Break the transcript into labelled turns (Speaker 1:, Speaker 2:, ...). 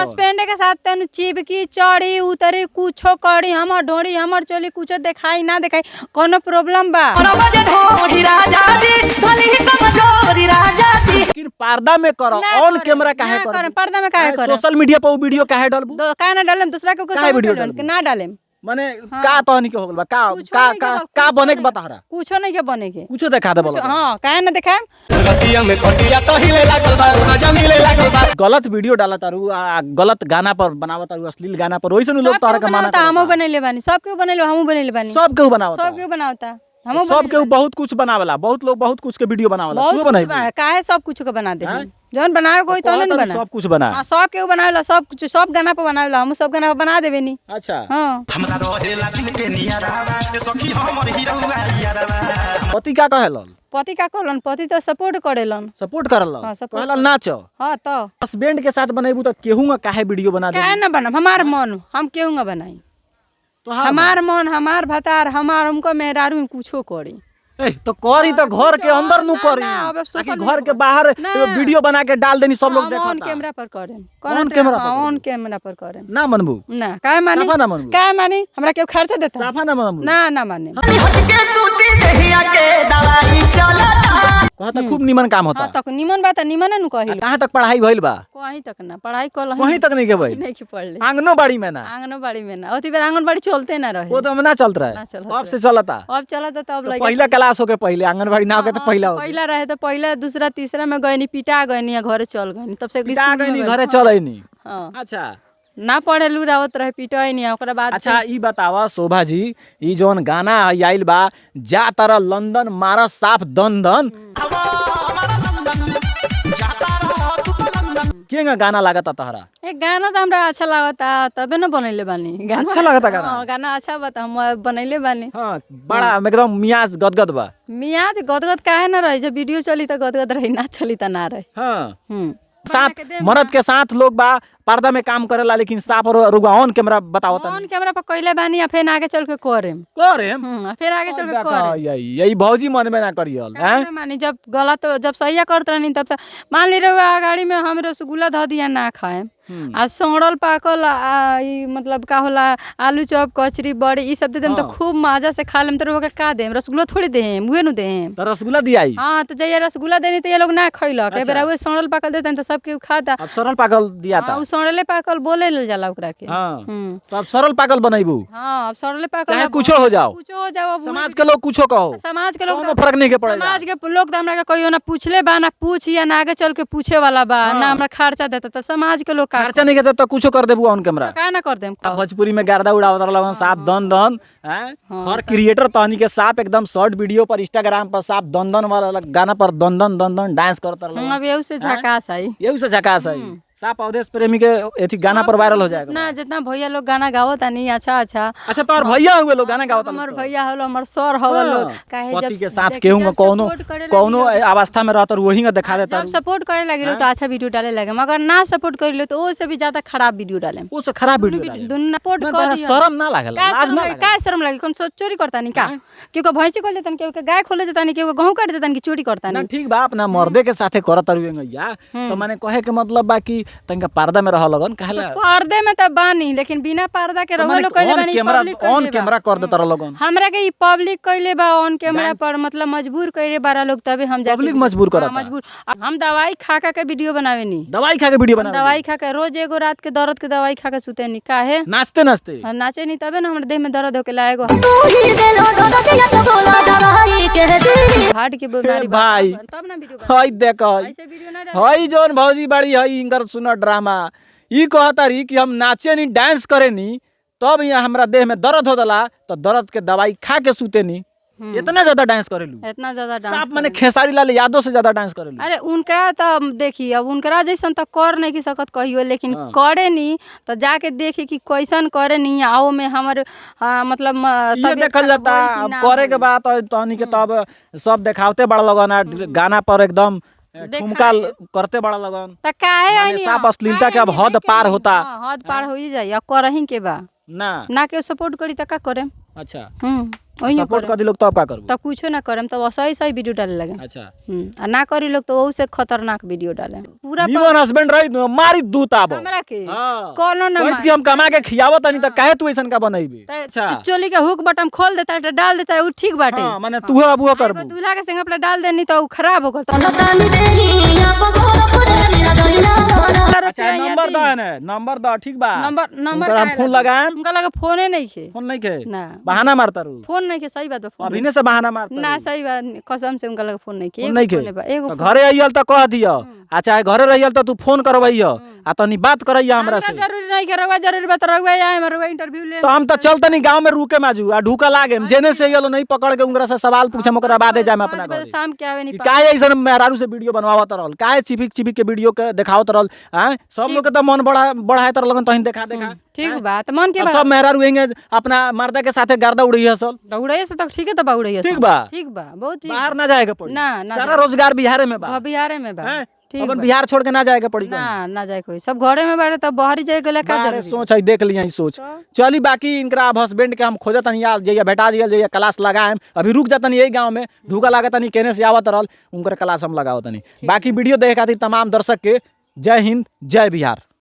Speaker 1: Suspend के साथ तनु चिपकी चढ़ी उतरी कुछो करी हमर ढोड़ी हमर चोली कुछो दिखाई ना दिखाई कोनो प्रॉब्लम बा
Speaker 2: लेकिन पर्दा में करो ऑन कैमरा काहे करो
Speaker 1: पर्दा में काहे करो
Speaker 2: सोशल मीडिया पर वो वीडियो काहे डालबू
Speaker 1: काहे ना डालेम दूसरा के
Speaker 2: काहे वीडियो डालबू
Speaker 1: ना डालेम
Speaker 2: माने का तहनी के हो गल बा का बने के बता रहा
Speaker 1: कुछो नहीं के बने के
Speaker 2: कुछो दिखा दे बोलो
Speaker 1: हां काहे ना दिखाएम
Speaker 2: गलत वीडियो डाला तारू गलत गाना पर बनावा तारू अश्लील गाना पर ओइसन लोग तोहरा के माना
Speaker 1: हमहु बनैले बानी सबके बनैले हमहु बनैले बानी
Speaker 2: सबके बनावता
Speaker 1: सबके बनावता
Speaker 2: सबके बहुत कुछ बनावेला बहुत लोग बहुत कुछ के वीडियो बनावेला तू बनाई
Speaker 1: काहे सब कुछ के बना दे जौन बनावे कोई तो नहीं बना
Speaker 2: सब कुछ बना
Speaker 1: हां सब के बनावेला सब कुछ सब गाना पे बनावेला हम सब गाना पे बना देबे नी
Speaker 2: अच्छा
Speaker 1: हां
Speaker 3: हमरा रहेला दिल के नियारा सखी हमर हीरोआ यारा
Speaker 2: पति का कहेलन
Speaker 1: पति का करलन पति तो सपोर्ट करेलन
Speaker 2: सपोर्ट करलन कहलन नाच
Speaker 1: हां तो
Speaker 2: हस्बैंड के साथ बनेबू त केहू काहे वीडियो बना दे
Speaker 1: काहे ना बना हमार मन हम केहू ना बनाई
Speaker 2: तो
Speaker 1: हमार मन हमार भतार हमार हमको मेहरारू में कुछो करी
Speaker 2: तो करी तो घर के अंदर नु करी आखिर घर के बाहर वीडियो बना के डाल देनी सब लोग देखता
Speaker 1: ऑन कैमरा पर करें ऑन कैमरा पर करें
Speaker 2: ना मनबू
Speaker 1: ना काहे मानी
Speaker 2: साफा ना मनबू
Speaker 1: काहे मानी हमरा के खर्चा देता
Speaker 2: साफा ना मनबू
Speaker 1: ना माने
Speaker 3: हट के सूती देहिया के दवाई चलता
Speaker 2: कहता खूब निमन काम होता
Speaker 1: हां तक निमन बात निमन नु कहिल
Speaker 2: कहां तक पढ़ाई भइल बा
Speaker 1: कहीं तक ना पढ़ाई कल
Speaker 2: कहीं तक नहीं के भाई
Speaker 1: नहीं की पढ़ ले
Speaker 2: आंगनबाड़ी में ना
Speaker 1: आंगनबाड़ी में ना ओती बेर आंगनबाड़ी चलते ना रहे
Speaker 2: वो तो हम ना चलत रहे अब से चलता
Speaker 1: अब चलता तब
Speaker 2: तो पहला क्लास हो के पहले आंगनबाड़ी ना हो के तो पहला हो
Speaker 1: पहला रहे तो पहला दूसरा तीसरा में गईनी पिटा गईनी घरे चल गईनी तब से
Speaker 2: पिटा गईनी घरे चलैनी
Speaker 1: हां
Speaker 2: अच्छा
Speaker 1: ना पढ़े लुरावत रहे पिटई नहीं ओकरा बाद
Speaker 2: अच्छा ई बतावा शोभा जी ई जोन गाना आइल बा जा तारा लंदन मारा साफ दंदन केंगा गाना लागता तहरा
Speaker 1: एक गाना तो हमरा अच्छा लागता तबे ना बनैले बानी
Speaker 2: अच्छा लागता गाना
Speaker 1: हां गाना अच्छा बता हम बनैले बानी
Speaker 2: हां बड़ा एकदम मियाज गदगद बा
Speaker 1: मियाज गदगद काहे ना रही जब वीडियो चली त गदगद रही ना चली त ना रही
Speaker 2: हां साथ मर्द के साथ लोग बा पर्दा में काम करेला लेकिन साफ और रुआ ऑन कैमरा बताओ त
Speaker 1: ऑन कैमरा पर कइले बानी या फिर आगे चल के करेम फिर आगे चल के करे
Speaker 2: यही भौजी मन में ना करियल हैं
Speaker 1: मानी जब गलत जब सही करत रहनी तब से मान ली रहुआ गाड़ी में हम रसगुल्ला ध दिया ना खाए आ सड़ल पाकल ई मतलब का होला आलू चॉप कचरी बड़ी ई सब दे देम तो खूब मजा से खा लेम तो रहुआ का देम रसगुल्ला थोड़ी देम उहे नु देम
Speaker 2: तो रसगुल्ला दियाई
Speaker 1: हां तो जइया रसगुल्ला देनी तो ये लोग ना खइलक ए बेरा उहे सड़ल पाकल देतन तो सब के खाता
Speaker 2: अब सरल पाकल दियाता
Speaker 1: सड़ले पाकल बोले ले जाला ओकरा के
Speaker 2: हां तो अब सरल पाकल बनैबू
Speaker 1: हां अब सड़ले पाकल
Speaker 2: चाहे कुछो हो जाओ समाज के लोग कुछो कहो
Speaker 1: समाज के लोग
Speaker 2: कोनो फर्क नहीं के पड़े
Speaker 1: समाज के लोग तो हमरा के कहियो ना पूछले बा ना पूछ या ना आगे चल के पूछे वाला बा ना हमरा खर्चा देता तो समाज के लोग
Speaker 2: खर्चा नहीं के तो कुछो कर देबू ऑन कैमरा
Speaker 1: का ना कर देम
Speaker 2: भोजपुरी में गर्दा उड़ावत रहलन साफ दन दन हैं हर क्रिएटर तहनी के साफ एकदम शॉर्ट वीडियो पर इंस्टाग्राम पर साफ दन दन वाला गाना पर दन दन डांस करत रहलन
Speaker 1: अब यही से झकास आई
Speaker 2: यही से झकास आई साफ अवधेश प्रेमी के एथी गाना पर वायरल हो जाएगा
Speaker 1: ना जितना भैया लोग गाना गावत नहीं अच्छा
Speaker 2: तो और भैया हुए लोग गाना गावत
Speaker 1: हमर भैया हलो हमर सर हलो लोग काहे
Speaker 2: पति के साथ केहू कोनो अवस्था में रहत वही का दिखा देता
Speaker 1: जब सपोर्ट करे लगे तो अच्छा वीडियो डाले लगे मगर ना सपोर्ट करिले तो ओसे भी ज्यादा खराब वीडियो डाले
Speaker 2: ओसे खराब वीडियो डाले
Speaker 1: दुनिया सपोर्ट कर
Speaker 2: शर्म ना लागल लाज ना लागल
Speaker 1: का शर्म लगे कौन चोरी करता नहीं का क्यों भैंसी खोल देतन क्यों गाय खोल देतन क्यों गहूं काट देतन की चोरी करता नहीं
Speaker 2: ठीक बा अपना मर्दे के साथे करत रुएंगैया तो माने कहे के मतलब बा कि तंका पर्दा में रह लगन कहला
Speaker 1: पर्दे में त बानी लेकिन बिना पर्दा के रहो लोग कइले बानी पब्लिक
Speaker 2: ऑन कैमरा कर देता रह लगन
Speaker 1: हमरा के ई पब्लिक कइले बा ऑन कैमरा पर मतलब मजबूर कइले बारा लोग तबे हम जाके
Speaker 2: पब्लिक मजबूर करता
Speaker 1: मजबूर हम दवाई खा के वीडियो बनावे नी
Speaker 2: दवाई खा के वीडियो बनावे
Speaker 1: दवाई खा के रोज एगो रात के दर्द के दवाई खा के सुते नी काहे
Speaker 2: नाचते नाचते
Speaker 1: नाचे नी तबे ना हमर देह में दर्द होके लागेगो हार्ट के बीमारी
Speaker 2: भाई
Speaker 1: तब ना वीडियो
Speaker 2: हई देख
Speaker 1: ऐसे वीडियो ना
Speaker 2: हई जोन भौजी बड़ी हई इनकर सुनो ड्रामा ई कहता रही कि हम नाचे नी डांस करे नी तब यहाँ हमरा देह में दर्द हो दला तो दर्द के दवाई खा के सूते नी इतना ज्यादा डांस करेलू
Speaker 1: इतना ज्यादा डांस
Speaker 2: साफ माने खेसारी लाल यादव से ज्यादा डांस करेलू
Speaker 1: अरे उनका तो देखी अब उनकरा जैसन तो कर नहीं की सकत कहियो लेकिन करे नी तो जाके देखी कि कैसन करे नी आओ में हमर मतलब
Speaker 2: ये देखल जाता अब करे के बाद तहनी के तब सब देखावते बड़ा लगन गाना पर एकदम ठुमका करते बड़ा लगन
Speaker 1: त काहे
Speaker 2: माने साफ अश्लीलता के अब हद पार होता
Speaker 1: हद पार हो ही जाई अब करही के बा
Speaker 2: ना
Speaker 1: के सपोर्ट करी त का करे
Speaker 2: अच्छा
Speaker 1: वही
Speaker 2: सपोर्ट कर दी लोग तब का करबू?
Speaker 1: तब कुछो ना करम तब सही सही वीडियो डाले लगे।
Speaker 2: अच्छा
Speaker 1: आ ना करी लोग तो से खतरनाक वीडियो डाले पूरा
Speaker 2: निमन हस्बैंड रही न, मारी दूत आबो
Speaker 1: हमरा के
Speaker 2: हां
Speaker 1: कोनो ना
Speaker 2: कहत कि हम कमा के खियावत तनी त काहे तू ऐसन का बनैबे? अच्छा
Speaker 1: चोली के हुक बटन खोल देता है डाल देता है वो ठीक बाटे।
Speaker 2: हां माने तू अबुओ करबू?
Speaker 1: एगो दूल्हा के संग अपना डाल देनी तो उ खराब हो गल।
Speaker 2: अच्छा नंबर द है न, नंबर द ठीक बा।
Speaker 1: नंबर
Speaker 2: हम फोन लगाएम,
Speaker 1: उनका लगे फोने नहीं खे
Speaker 2: फोन नहीं के
Speaker 1: ना
Speaker 2: बहाना मारता रू
Speaker 1: फोन नहीं के सही बात बा फोन
Speaker 2: अभी ने से बहाना मारता
Speaker 1: ना सही बात कसम से उनका लगे फोन नहीं के
Speaker 2: फोन नहीं के
Speaker 1: एगो
Speaker 2: तो घरे आइयल त कह दियो आ चाहे घरे रहियल त तू फोन करबैयो आ तनी बात करैया हमरा से।
Speaker 1: जरूरी नहीं के रहुआ जरूरी बात रहुआ आए रहुआ इंटरव्यू ले
Speaker 2: तो हम तो चल तनी गांव में रुके माजू आ ढूका लागे जेने से येलो नहीं पकड़ के उंगरा से सवाल पूछम ओकरा बादे जाम अपना घर।
Speaker 1: शाम के आवे नहीं
Speaker 2: कि काहे ऐसन मेहरारू से वीडियो बनवावत रहल, काहे चिपिक चिपिक के वीडियो के देखावत रहल हैं? सब लोग के त मन बढ़ाए तर लगन तहिन देखा
Speaker 1: ठीक बात मन के
Speaker 2: अब सब मेहरारू हेंगे अपना मर्दा के साथे गर्दा उड़ई हसल।
Speaker 1: दौड़े से तो ठीक है, तो उड़े
Speaker 2: ठीक बा
Speaker 1: ठीक बा बहुत ठीक।
Speaker 2: बाहर ना जाएगा पड़ी
Speaker 1: ना
Speaker 2: सारा रोजगार बिहार में बा,
Speaker 1: बिहारे में बा
Speaker 2: हैं?
Speaker 1: ठीक
Speaker 2: अपन
Speaker 1: बा।
Speaker 2: बिहार छोड़ के ना जाएगा पड़ी
Speaker 1: ना जाए कोई सब घरे में बाड़े तब बाहर ही जाए गेले का
Speaker 2: बाहर
Speaker 1: जरूरी
Speaker 2: सोच है देख लिया सोच चली। बाकी इनका अब हस्बैंड के हम खोजत तनी यार जइया भेटा जियल जइया क्लास लगाएम अभी रुक जातनी यही गांव में ढूका लागत तनी केने से आवत रहल उनकर क्लास हम लगावत तनी। बाकी वीडियो देखे खातिर तमाम दर्शक के जय हिंद जय बिहार।